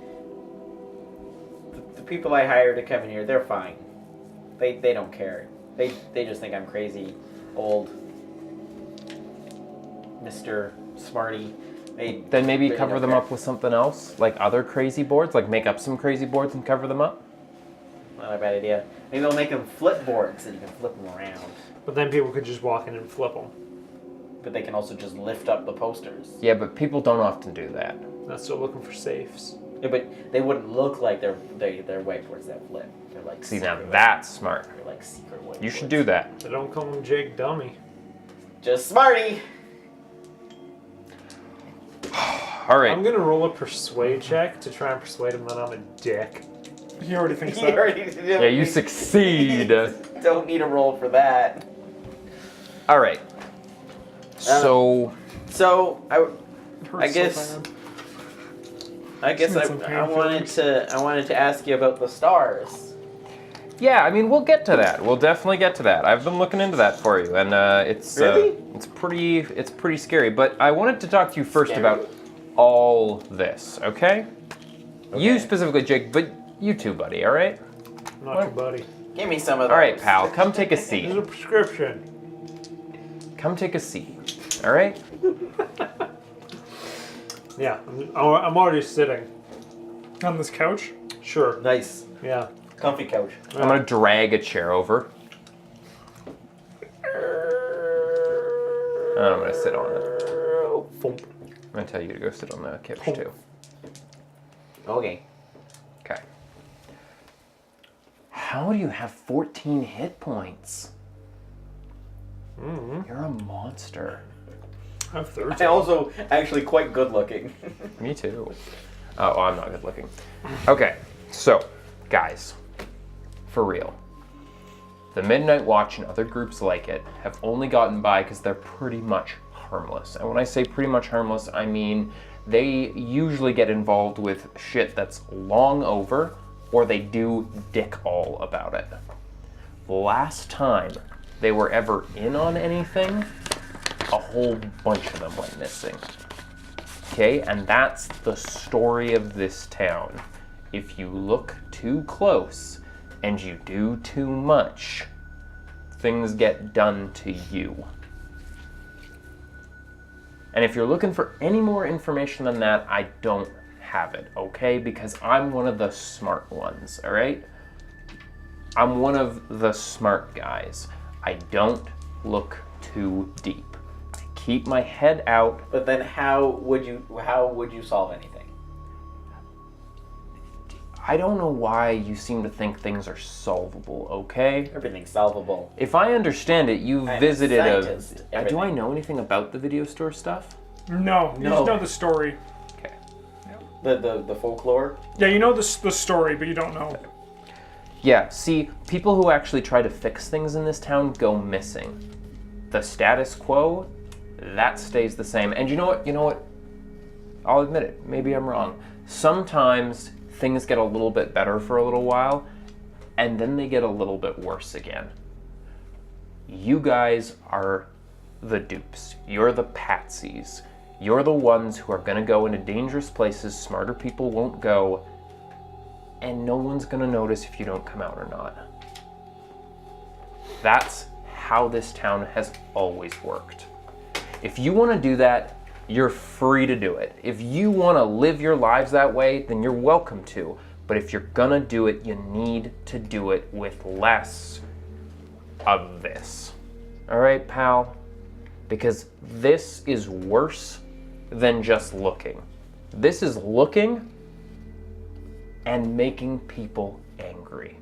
the people I hire to come in here, they're fine. They don't care. They just think I'm crazy, old, Mr. Smarty. Then maybe They cover don't them care. up with something else, like other crazy boards, like make up some crazy boards and cover them up. Not a bad idea. Maybe they'll make them flip boards and you can flip them around. But then people could just walk in and flip them. But they can also just lift up the posters. Yeah, but people don't often do that. That's still looking for safes. Yeah, but they wouldn't look like they're whiteboards that flip. They're like See, now secret that's smart. They're like secret whiteboards. You should do that. They don't call him Jake Dummy. Just Smarty. All right. I'm gonna roll a persuade check to try and persuade him that I'm a dick. He already thinks You that. already Yeah, you succeed. don't need a roll for that. All right. So, So I Hurts guess- so bad. I guess Some pain I wanted to ask you about the stars. yeah, I mean, we'll get to that. We'll definitely get to that. I've been looking into that for you, and it's Really? it's pretty scary. But I wanted to talk to you first Scary? about all this, okay? You Okay. specifically, Jake, but you too, buddy, all right? Not What? your buddy. Give me some of those. All right, pal, come take a There's seat. a prescription. Come take a seat, all right? Yeah, I'm already sitting. On this couch. Sure. Nice. Yeah. Comfy couch. I'm gonna drag a chair over. And I'm gonna sit on it. Thump. I'm gonna tell you to go sit on the couch too. Okay. Okay. How do you have 14 hit points? Mm-hmm. You're a monster. I have 13. I'm also actually quite good looking. Me too. Oh, I'm not good looking. Okay, so, guys, for real. The Midnight Watch and other groups like it have only gotten by because they're pretty much harmless. And when I say pretty much harmless, I mean they usually get involved with shit that's long over, or they do dick all about it. Last time they were ever in on anything, a whole bunch of them went missing. Okay, and that's the story of this town. If you look too close and you do too much, things get done to you. And if you're looking for any more information than that, I don't have it, okay? Because I'm one of the smart ones, all right? I'm one of the smart guys. I don't look too deep. I keep my head out. But then how would you solve anything? I don't know why you seem to think things are solvable, okay? Everything's solvable. If I understand it, you've I'm a visited scientist. Do I Everything. know anything about the video store stuff? No, you No. just know the story. Okay. The folklore. Yeah, you know the story, but you don't know. Yeah, see, people who actually try to fix things in this town go missing. The status quo, that stays the same. And you know what? I'll admit it, maybe I'm wrong. Sometimes things get a little bit better for a little while, and then they get a little bit worse again. You guys are the dupes. You're the patsies. You're the ones who are gonna go into dangerous places smarter people won't go, and no one's gonna notice if you don't come out or not. That's how this town has always worked. If you wanna do that, you're free to do it. If you wanna live your lives that way, then you're welcome to. But if you're gonna do it, you need to do it with less of this. All right, pal? Because this is worse than just looking. This is looking and making people angry.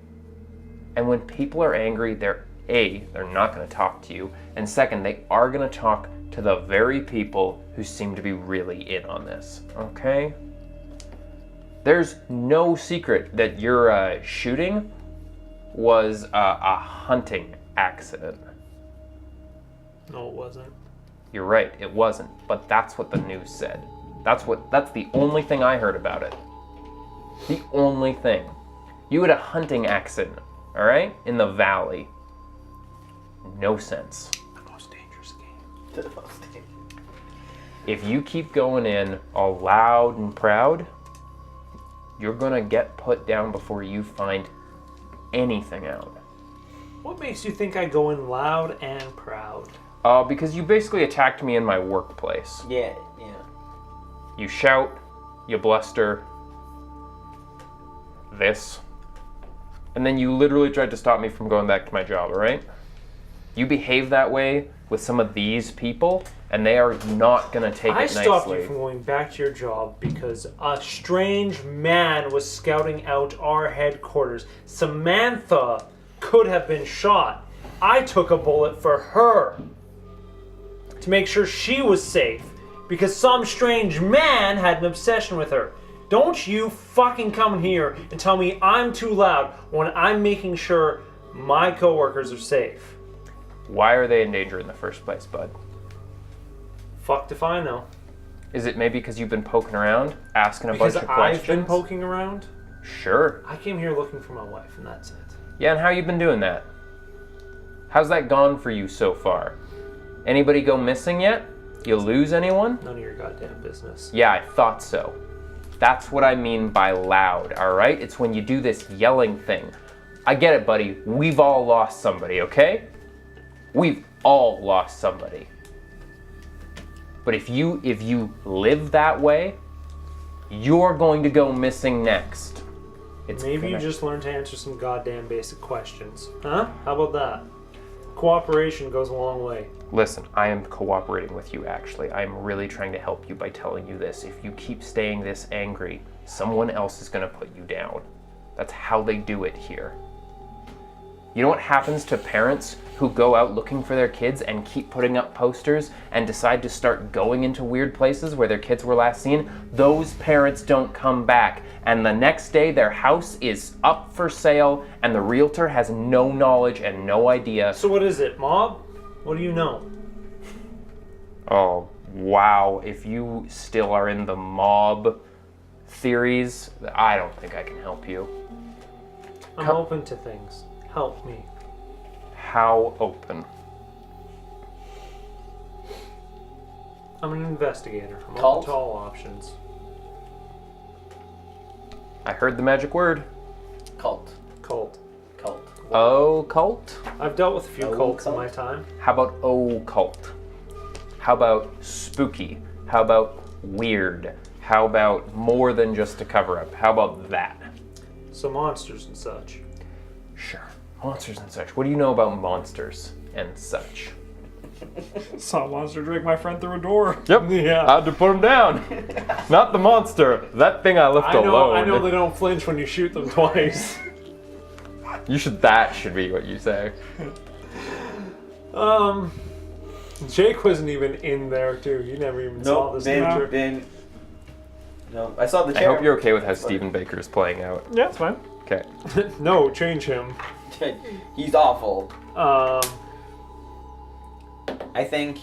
And when people are angry, they're not going to talk to you, and second, they are going to talk to the very people who seem to be really in on this, okay? There's no secret that your shooting was a hunting accident. No, it wasn't. You're right, it wasn't, but that's what the news said. That's the only thing I heard about it. The only thing. You had a hunting accident, all right, in the valley. No sense. The most dangerous game. If you keep going in all loud and proud, you're gonna get put down before you find anything out. What makes you think I go in loud and proud? Because you basically attacked me in my workplace. Yeah. You shout, you bluster, this, and then you literally tried to stop me from going back to my job, alright? You behave that way with some of these people, and they are not gonna take it nicely. I stopped you from going back to your job because a strange man was scouting out our headquarters. Samantha could have been shot. I took a bullet for her to make sure she was safe because some strange man had an obsession with her. Don't you fucking come here and tell me I'm too loud when I'm making sure my coworkers are safe. Why are they in danger in the first place, bud? Fucked if I know. Is it maybe because you've been poking around, asking a Because bunch of I've questions? been poking around. Sure. I came here looking for my wife, and that's it. Yeah, and how you been doing that? How's that gone for you so far? Anybody go missing yet? You lose anyone? None of your goddamn business. Yeah, I thought so. That's what I mean by loud, all right? It's when you do this yelling thing. I get it, buddy. We've all lost somebody, okay? We've all lost somebody. But if you live that way, you're going to go missing next. Maybe you just learn to answer some goddamn basic questions. Huh? How about that? Cooperation goes a long way. Listen, I am cooperating with you, actually. I am really trying to help you by telling you this. If you keep staying this angry, someone else is going to put you down. That's how they do it here. You know what happens to parents who go out looking for their kids and keep putting up posters and decide to start going into weird places where their kids were last seen? Those parents don't come back. And the next day, their house is up for sale and the realtor has no knowledge and no idea. So what is it, mob? What do you know? Oh, wow. If you still are in the mob theories, I don't think I can help you. I'm open to things. Help me. How open? I'm an investigator. I'm Cult? open to all options. I heard the magic word. Cult. Cult. Cult. Occult? I've dealt with a few cults in Occult? my time. How about occult? How about spooky? How about weird? How about more than just a cover-up? How about that? So monsters and such. Sure. Monsters and such. What do you know about monsters and such? Saw a monster drag my friend through a door. Yep. Yeah. I had to put him down. Not the monster. That thing I left alone. I know they don't flinch when you shoot them twice. That should be what you say. Jake wasn't even in there too. You never even saw this picture. No, I saw the I chair. hope you're okay with how Stephen Baker is playing out. Yeah, it's fine. Okay. No, change him. He's awful. I think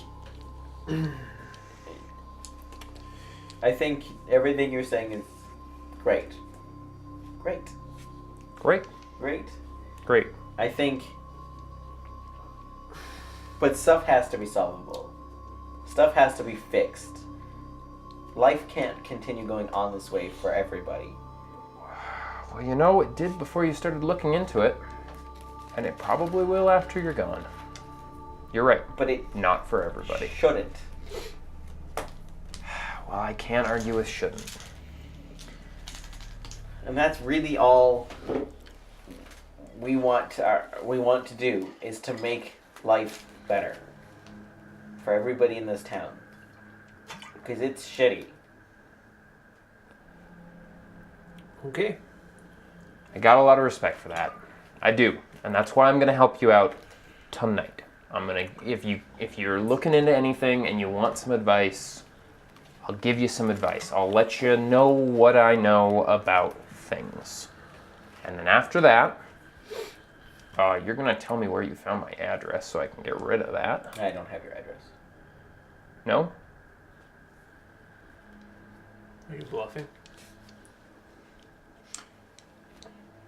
everything you're saying is great. Great. Great. Great. Great. I think, but stuff has to be solvable. Stuff has to be fixed. Life can't continue going on this way for everybody. Well, you know, it did before you started looking into it. And it probably will after you're gone. You're right. But it Not for everybody. shouldn't. Well, I can't argue with shouldn't. And that's really all we want to do is to make life better for everybody in this town. Because it's shitty. Okay. I got a lot of respect for that. I do. And that's why I'm going to help you out tonight. I'm going to, if you're looking into anything and you want some advice, I'll give you some advice. I'll let you know what I know about things. And then after that, you're going to tell me where you found my address so I can get rid of that. I don't have your address. No? Are you bluffing?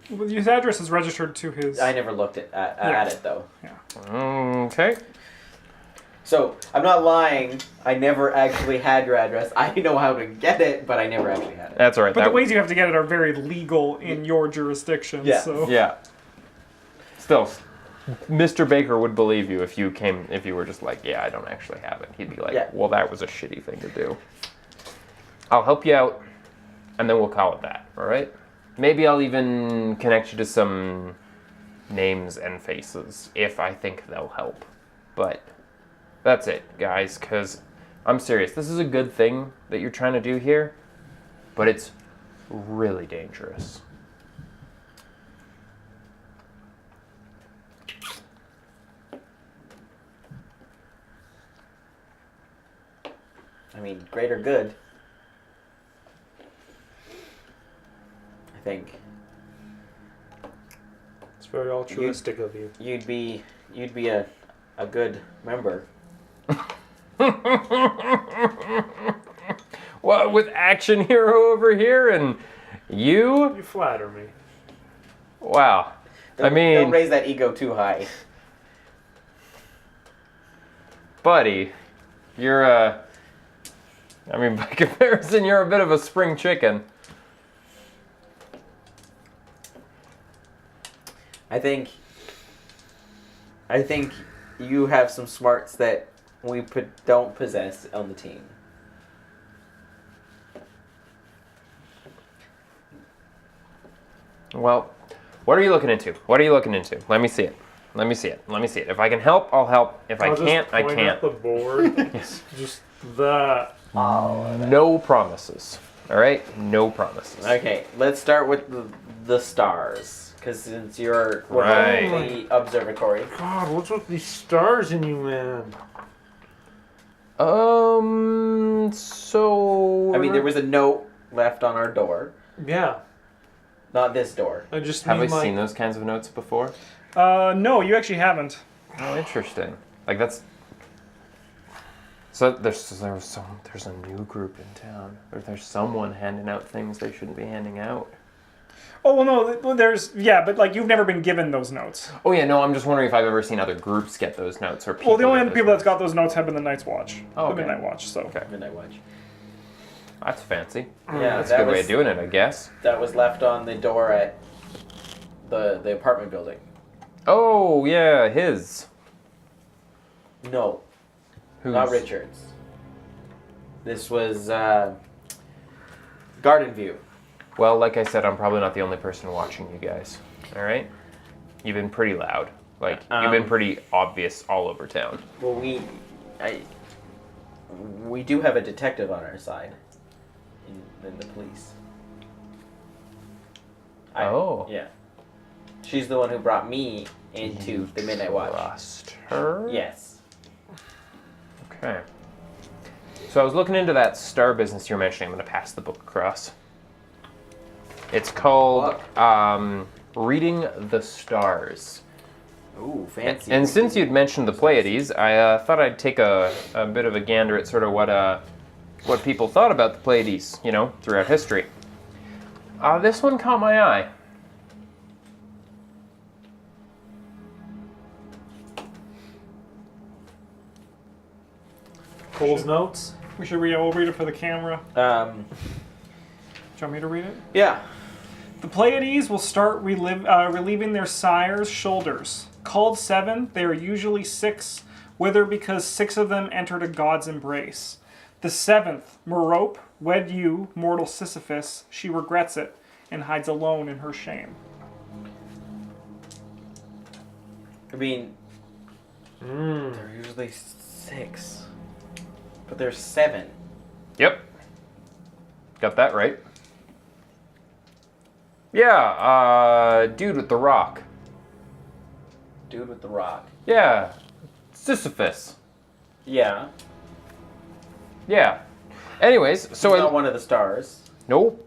Well, his address is registered to his. I never looked at it though. Okay. So I'm not lying. I never actually had your address. I know how to get it, but I never actually had it. That's all right. But the ways you have to get it are very legal in your jurisdiction. Yeah. So. Yeah. Still, Mr. Baker would believe you if you were just like, yeah, I don't actually have it. He'd be like, Yeah. well, that was a shitty thing to do. I'll help you out, and then we'll call it that, all right? Maybe I'll even connect you to some names and faces if I think they'll help. But that's it, guys, because I'm serious. This is a good thing that you're trying to do here, but it's really dangerous. I mean, greater good. I think It's very altruistic of you. you'd be a good member. What, with action hero over here and you? You flatter me. Wow. Don't raise that ego too high. Buddy, you're by comparison, you're a bit of a spring chicken. I think you have some smarts that we don't possess on the team. Well, what are you looking into? What are you looking into? Let me see it. Let me see it. Let me see it. If I can help, I'll help. If I I'll just can't, I point can't. at the board. Just that. No promises. All right? No promises. Okay, let's start with the stars, because since you're Right. the observatory. God, what's with these stars in you, man? So... I mean, there was a note left on our door, Yeah, not this door. I just Have I mean, like, seen those kinds of notes before? No, you actually haven't. Oh, interesting. Like, that's... So there's a new group in town. Or there's someone handing out things they shouldn't be handing out. Oh, well, no, but like you've never been given those notes. Oh yeah, no, I'm just wondering if I've ever seen other groups get those notes or people. Well, the only get other those people notes. that's got those notes have been the Night's Watch. Oh, The okay. Midnight Watch, so. Okay. Midnight Watch. That's fancy. Yeah, That's a good way of doing it, I guess. That was left on the door at the apartment building. Oh yeah, his. No, Who's? not Richards. This was Garden View. Well, like I said, I'm probably not the only person watching you guys. All right. You've been pretty loud. Like you've been pretty obvious all over town. Well, we do have a detective on our side in the police. Oh. Yeah. She's the one who brought me into the Midnight Watch. Trust her? Yes. Okay. So I was looking into that star business you're mentioning. I'm going to pass the book across. It's called Reading the Stars. Ooh, fancy. And since you'd mentioned the Pleiades, I thought I'd take a bit of a gander at sort of what people thought about the Pleiades, you know, throughout history. This one caught my eye. Cole's notes. We'll read it for the camera. Do you want me to read it? Yeah. The Pleiades will start relieving their sire's shoulders. Called 7, they are usually 6, whether because 6 of them entered a god's embrace. The 7th, Merope, wed you, mortal Sisyphus, she regrets it, and hides alone in her shame. I mean, they're usually 6, but there's 7. Yep. Got that right. Yeah, dude with the rock. Dude with the rock. Yeah. Sisyphus. Yeah. Yeah. Anyways, so He's not one of the stars. Nope.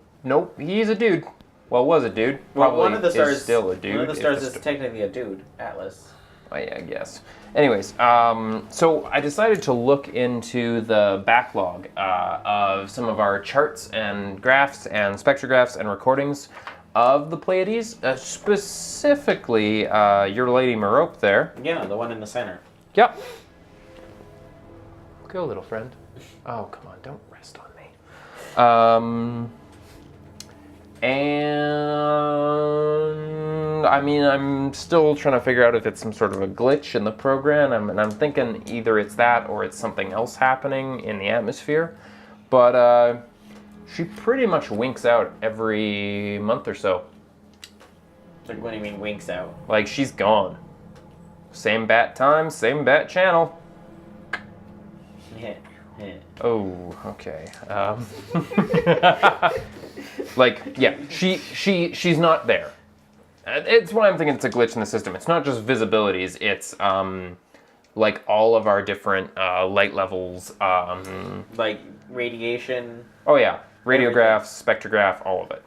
He's a dude. Well, was a dude. Well, Probably one of the stars is still a dude. One of the stars It's is technically a dude. Atlas. Oh, yeah, I guess. Anyways, so I decided to look into the backlog of some of our charts and graphs and spectrographs and recordings of the Pleiades, specifically your Lady Merope there. Yeah, the one in the center. Yep. Go, little friend. Oh, come on, don't rest on me. And I mean, I'm still trying to figure out if it's some sort of a glitch in the program, and I'm thinking either it's that or it's something else happening in the atmosphere. But she pretty much winks out every month or so. Like, what do you mean winks out? Like, she's gone. Same bat time, same bat channel. Yeah. Oh, okay. Like, yeah, she's not there. It's why I'm thinking it's a glitch in the system. It's not just visibilities. It's like all of our different light levels. Like radiation. Oh yeah, radiographs, spectrograph, all of it,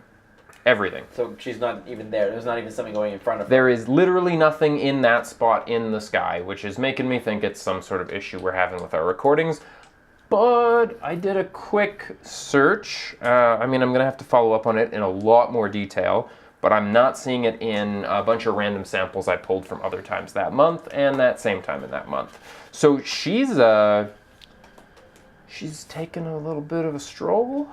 everything. So she's not even there. There's not even something going in front of her. There is literally nothing in that spot in the sky, which is making me think it's some sort of issue we're having with our recordings. But I did a quick search. I mean, I'm going to have to follow up on it in a lot more detail, but I'm not seeing it in a bunch of random samples I pulled from other times that month and that same time in that month. So she's taken a little bit of a stroll.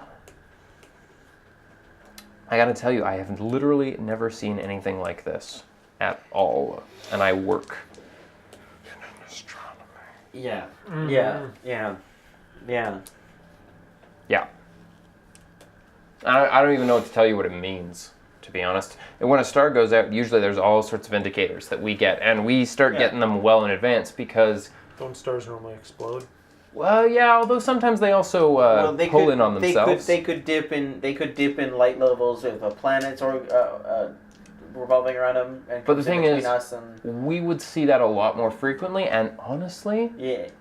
I got to tell you, I have literally never seen anything like this. at all. And I work in astronomy. Yeah. Mm-hmm. Yeah. Yeah. I don't even know what to tell you what it means, to be honest. And when a star goes out, usually there's all sorts of indicators that we get, and we start getting them well in advance because... Don't stars normally explode? Well, yeah, although sometimes they also pull in on themselves. They could dip in light levels if a planet's revolving around them. And But the thing is, us and... we would see that a lot more frequently, and honestly,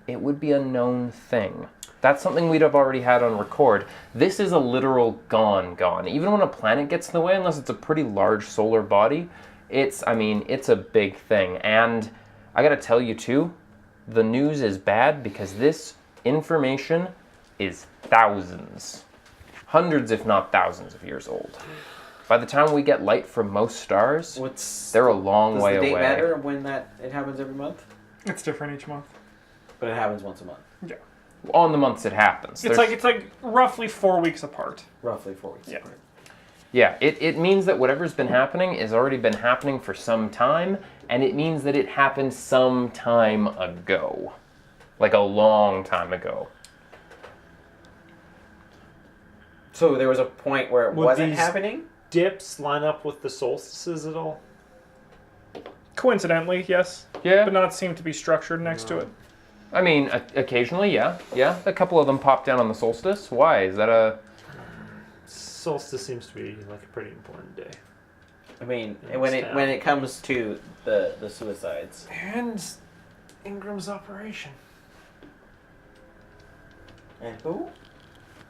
it would be a known thing. That's something we'd have already had on record. This is a literal gone. Even when a planet gets in the way, unless it's a pretty large solar body, it's a big thing. And I gotta tell you too, the news is bad because this information is thousands, hundreds if not thousands of years old. By the time we get light from most stars, they're a long way away. Does the date matter when it happens every month? It's different each month. But it happens once a month. Yeah. On the months it happens. It's like roughly 4 weeks apart. Roughly 4 weeks apart. Yeah, it means that whatever's been happening has already been happening for some time, and it means that it happened some time ago. Like a long time ago. So there was a point where it Would wasn't these happening? Dips line up with the solstices at all? Coincidentally, yes. Yeah. But not seem to be structured next to it. I mean, occasionally, yeah. A couple of them pop down on the solstice. Why? Is that a... Solstice seems to be like a pretty important day. I mean, when it comes to the suicides. And Ingram's operation. And who?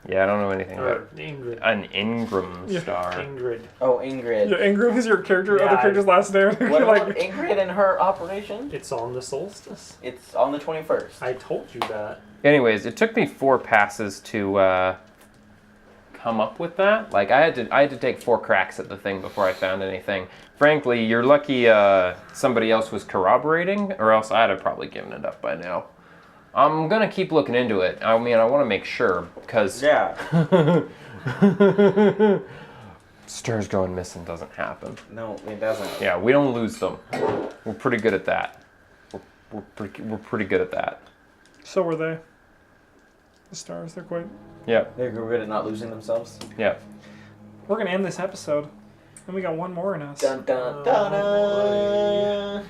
Yeah, I don't know anything Or about Ingrid. an Ingram star. Ingrid. Oh, Ingrid. Yeah, Ingram is your character, Yeah, other character's last name. What Like, about Ingrid and her operation? It's on the solstice. It's on the 21st. I told you that. Anyways, it took me 4 passes to come up with that. Like, I had to take 4 cracks at the thing before I found anything. Frankly, you're lucky somebody else was corroborating, or else I'd have probably given it up by now. I'm gonna keep looking into it. I mean, I want to make sure, because... Yeah. Stars going missing doesn't happen. No, it doesn't. Yeah, we don't lose them. We're pretty good at that. We're pretty good at that. so were they. The stars, they're quite... Yeah, They're good at not losing themselves. yeah. We're going to end this episode. And we got one more in us. Dun dun dun dun.